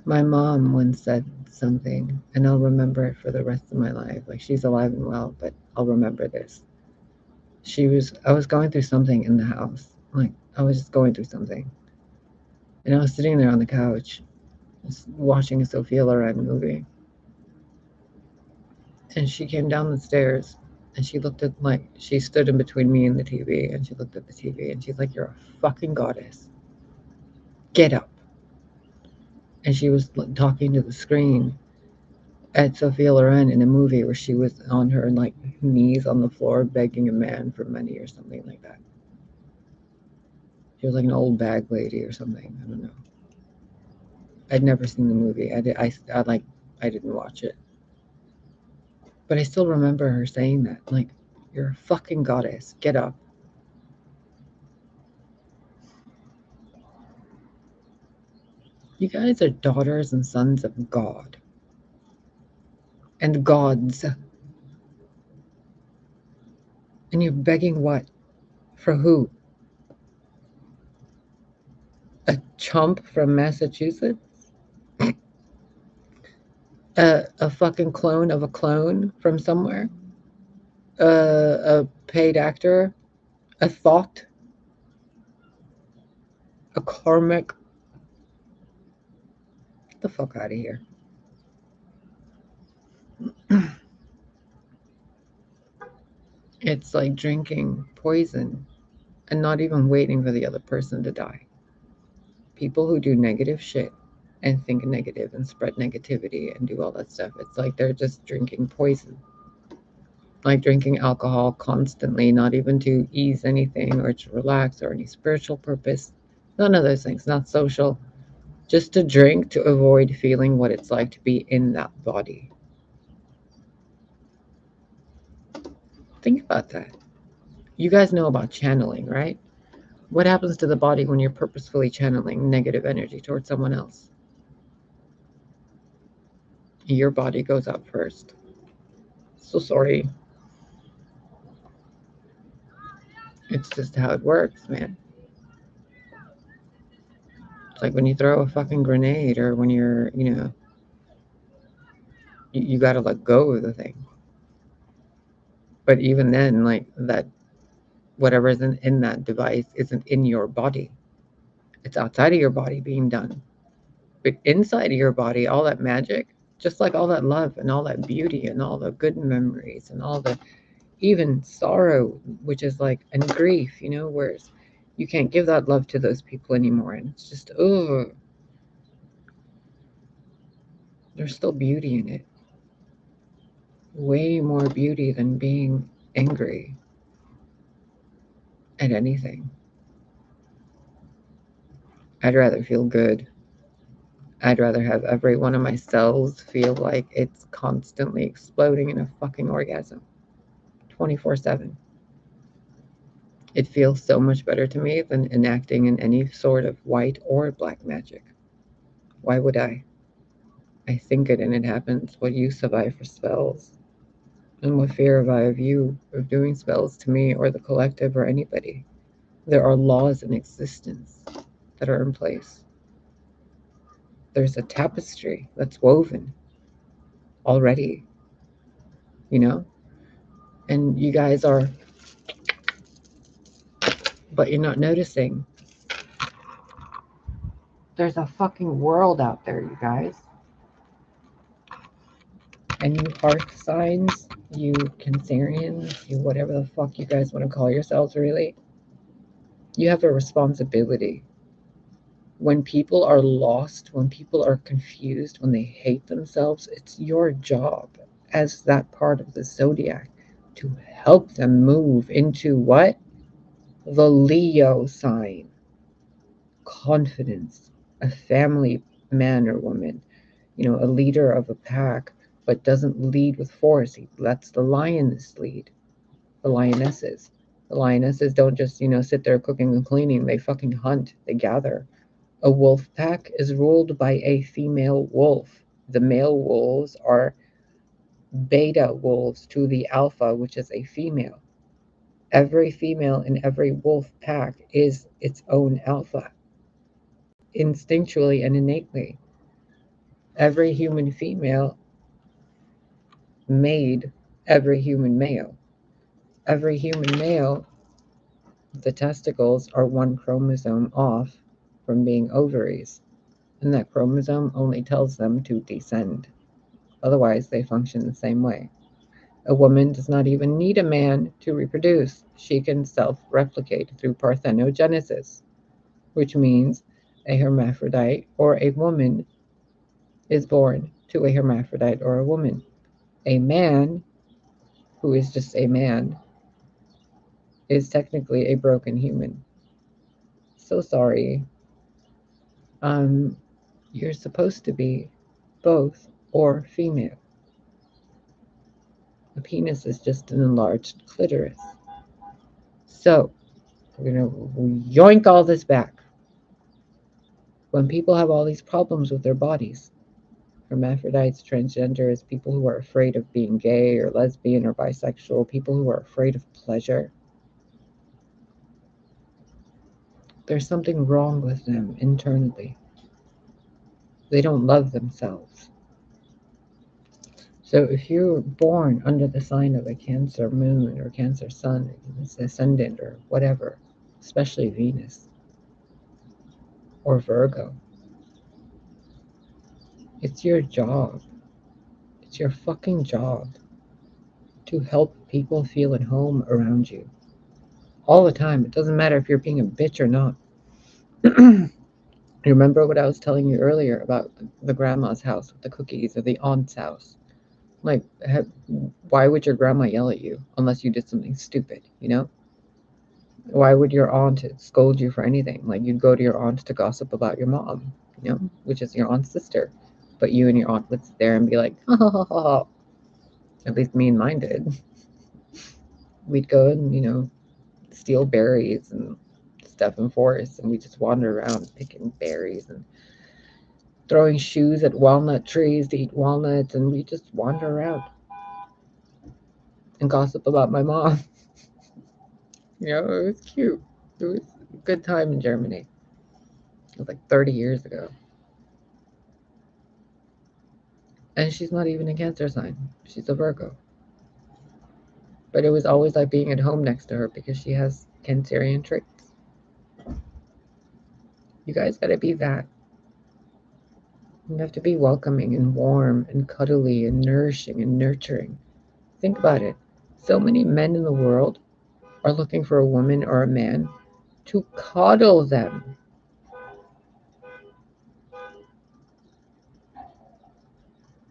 My mom once said something, and I'll remember it for the rest of my life. Like, she's alive and well, but I'll remember this. I was going through something in the house. Like, I was just going through something. And I was sitting there on the couch, just watching a Sophia Loren movie. And she came down the stairs, and she looked at, she stood in between me and the TV, and she looked at the TV, and she's like, "You're a fucking goddess. Get up." And she was talking to the screen at Sophia Loren in a movie where she was on her knees on the floor begging a man for money or something like that. She was like an old bag lady or something. I don't know. I'd never seen the movie. I didn't watch it. But I still remember her saying that. Like, "You're a fucking goddess. Get up." You guys are daughters and sons of God. And gods. And you're begging what? For who? A chump from Massachusetts? A fucking clone of a clone from somewhere? A paid actor? A thought? A karmic? Get the fuck out of here. It's like drinking poison and not even waiting for the other person to die. People who do negative shit and think negative and spread negativity and do all that stuff, it's like they're just drinking poison. Like drinking alcohol constantly, not even to ease anything or to relax or any spiritual purpose. None of those things, not social. Just to drink to avoid feeling what it's like to be in that body. Think about that. You guys know about channeling, right? What happens to the body when you're purposefully channeling negative energy towards someone else? Your body goes out first. So sorry. It's just how it works, man. It's like when you throw a fucking grenade or when you're, you got to let go of the thing. But even then, that, whatever isn't in that device isn't in your body. It's outside of your body being done. But inside of your body, all that magic, just like all that love and all that beauty and all the good memories and all the even sorrow, which is and grief, whereas you can't give that love to those people anymore. And it's just, oh, there's still beauty in it. Way more beauty than being angry at anything. I'd rather feel good. I'd rather have every one of my cells feel like it's constantly exploding in a fucking orgasm 24/7. It feels so much better to me than enacting in any sort of white or black magic. Why would I? I think it and it happens. What use have I for spells? And what fear have I of you, of doing spells to me or the collective or anybody? There are laws in existence that are in place. There's a tapestry that's woven already, and you guys are, but you're not noticing. There's a fucking world out there, you guys. And you Hearth signs, you Cancerians, you whatever the fuck you guys want to call yourselves, really, you have a responsibility. When people are lost, when people are confused, when they hate themselves, it's your job as that part of the Zodiac to help them move into what? The Leo sign. Confidence. A family man or woman, a leader of a pack, but doesn't lead with force. He lets the lions lead. The lionesses. The lionesses don't just, sit there cooking and cleaning. They fucking hunt. They gather. A wolf pack is ruled by a female wolf. The male wolves are beta wolves to the alpha, which is a female. Every female in every wolf pack is its own alpha, instinctually and innately. Every human female made every human male. Every human male, the testicles are one chromosome off from being ovaries, and that chromosome only tells them to descend. Otherwise, they function the same way. A woman does not even need a man to reproduce. She can self-replicate through parthenogenesis, which means a hermaphrodite or a woman is born to a hermaphrodite or a woman. A man, who is just a man, is technically a broken human. So sorry. You're supposed to be both or female. A penis is just an enlarged clitoris. So, we're going to yoink all this back. When people have all these problems with their bodies, hermaphrodites, transgenders, people who are afraid of being gay or lesbian or bisexual, people who are afraid of pleasure, there's something wrong with them internally. They don't love themselves. So if you're born under the sign of a Cancer moon or Cancer sun, ascendant or whatever, especially Venus or Virgo, it's your job. It's your fucking job to help people feel at home around you. All the time. It doesn't matter if you're being a bitch or not. Remember what I was telling you earlier about the grandma's house with the cookies or the aunt's house? Like, why would your grandma yell at you unless you did something stupid, Why would your aunt scold you for anything? Like, you'd go to your aunt to gossip about your mom, which is your aunt's sister. But you and your aunt would sit there and be like, ha ha ha ha. At least me and mine did. We'd go and, steal berries and stuff in forests, and we just wander around picking berries and throwing shoes at walnut trees to eat walnuts, and we just wander around and gossip about my mom. It was cute. It was a good time in Germany. It was like 30 years ago. And she's not even a Cancer sign. She's a Virgo. But it was always like being at home next to her because she has Cancerian traits. You guys gotta be that. You have to be welcoming and warm and cuddly and nourishing and nurturing. Think about it. So many men in the world are looking for a woman or a man to coddle them.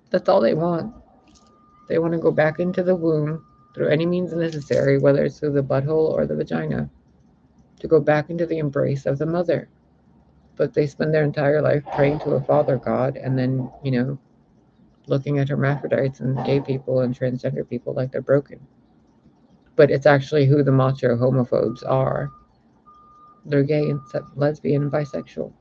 That's all they want. They want to go back into the womb through any means necessary, whether it's through the butthole or the vagina, to go back into the embrace of the mother. But they spend their entire life praying to a father god and then, looking at hermaphrodites and gay people and transgender people like they're broken. But it's actually who the macho homophobes are. They're gay and lesbian and bisexual.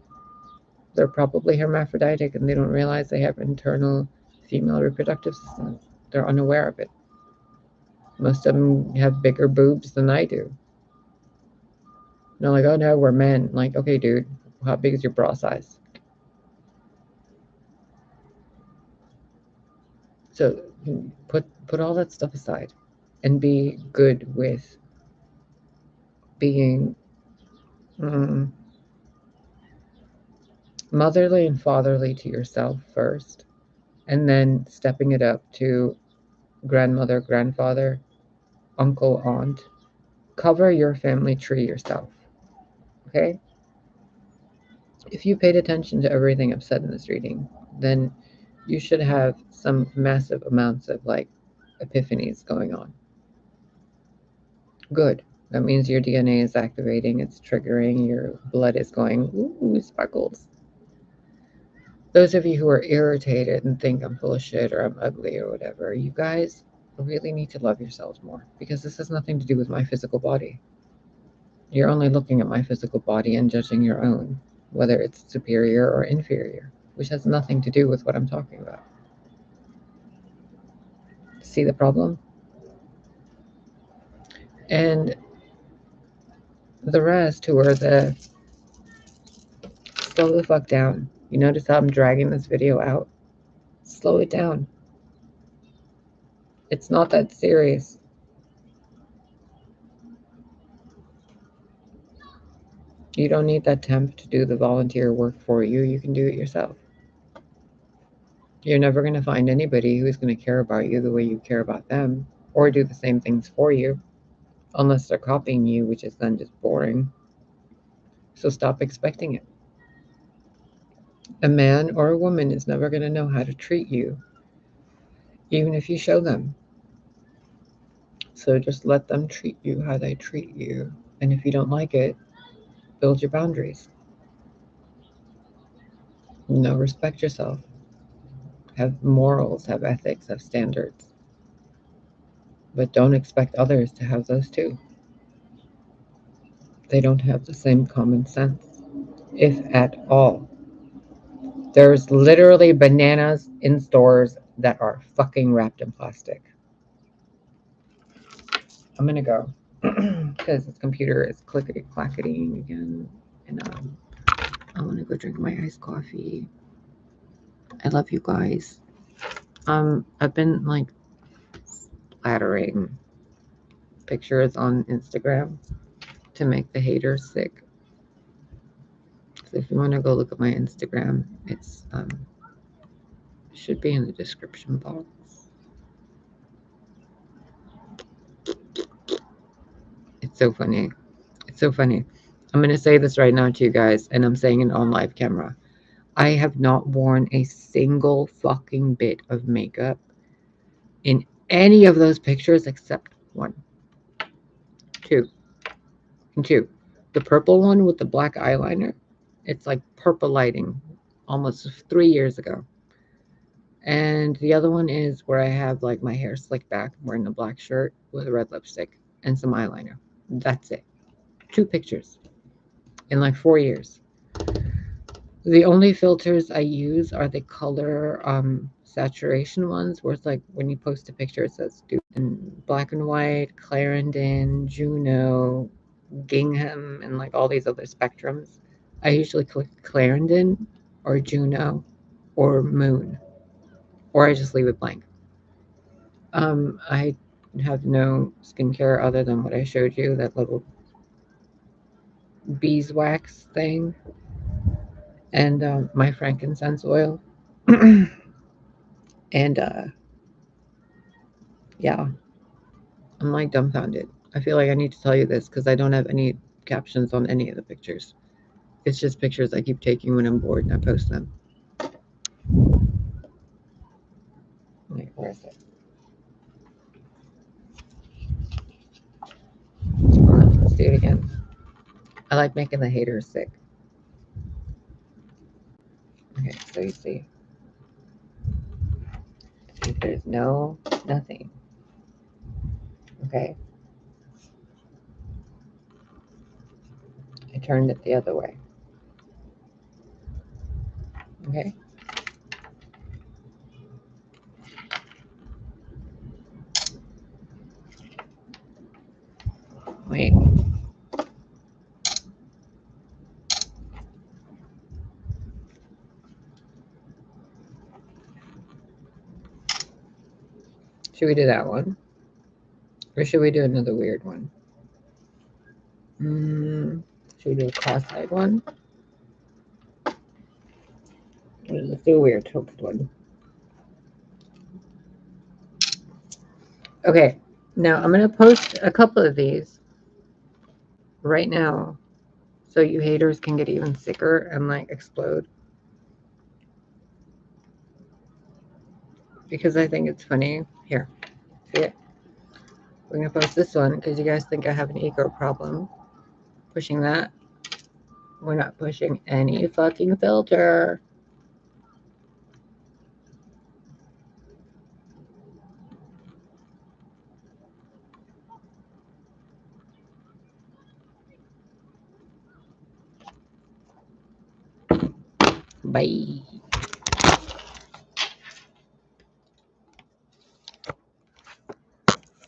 They're probably hermaphroditic and they don't realize they have internal female reproductive systems. They're unaware of it. Most of them have bigger boobs than I do. They're like, oh no, we're men. Like, okay, dude, how big is your bra size? So put all that stuff aside and be good with being motherly and fatherly to yourself first, and then stepping it up to grandmother, grandfather, uncle, aunt. Cover your family tree yourself, okay? If you paid attention to everything I've said in this reading, then you should have some massive amounts of like epiphanies going on. Good. That means your DNA is activating, it's triggering, your blood is going, ooh, sparkles. Those of you who are irritated and think I'm full of shit or I'm ugly or whatever, you guys really need to love yourselves more, because this has nothing to do with my physical body. You're only looking at my physical body and judging your own, whether it's superior or inferior, which has nothing to do with what I'm talking about. See the problem? And the rest, who are the slow the fuck down. You notice how I'm dragging this video out? Slow it down. It's not that serious. You don't need that temp to do the volunteer work for you. You can do it yourself. You're never going to find anybody who's going to care about you the way you care about them, or do the same things for you, unless they're copying you, which is then just boring. So stop expecting it. A man or a woman is never going to know how to treat you, even if you show them. So just let them treat you how they treat you. And if you don't like it, build your boundaries. Respect yourself. Have morals, have ethics, have standards. But don't expect others to have those too. They don't have the same common sense, if at all. There's literally bananas in stores that are fucking wrapped in plastic. I'm gonna go because this computer is clickety clacketing again, and I want to go drink my iced coffee. I love you guys. I've been like splattering pictures on Instagram to make the haters sick. So if you want to go look at my Instagram, it's should be in the description box. It's so funny. It's so funny. I'm going to say this right now to you guys, and I'm saying it on live camera. I have not worn a single fucking bit of makeup in any of those pictures except one. Two. And two. The purple one with the black eyeliner, it's like purple lighting almost 3 years ago. And the other one is where I have like my hair slicked back, I'm wearing a black shirt with a red lipstick and some eyeliner. That's it. 2 pictures in like 4 years. The only filters I use are the color saturation ones, where it's like when you post a picture, it says do in black and white, Clarendon, Juno, Gingham, and like all these other spectrums. I usually click Clarendon or Juno or Moon, or I just leave it blank. I have no skincare other than what I showed you, that little beeswax thing, and my frankincense oil. And yeah, I'm like dumbfounded. I feel like I need to tell you this because I don't have any captions on any of the pictures. It's just pictures I keep taking when I'm bored and I post them. Wait, where is it? Let's do it again. I like making the haters sick. Okay, so you see there's nothing. Okay. I turned it the other way. Okay. Wait. Should we do that one? Or should we do another weird one? Should we do a cross-eyed one? Let's do a weird tilted one. Okay, now I'm going to post a couple of these right now so you haters can get even sicker and like explode. Because I think it's funny. Here, see it? We're going to post this one because you guys think I have an ego problem. Pushing that. We're not pushing any fucking filter. Bye.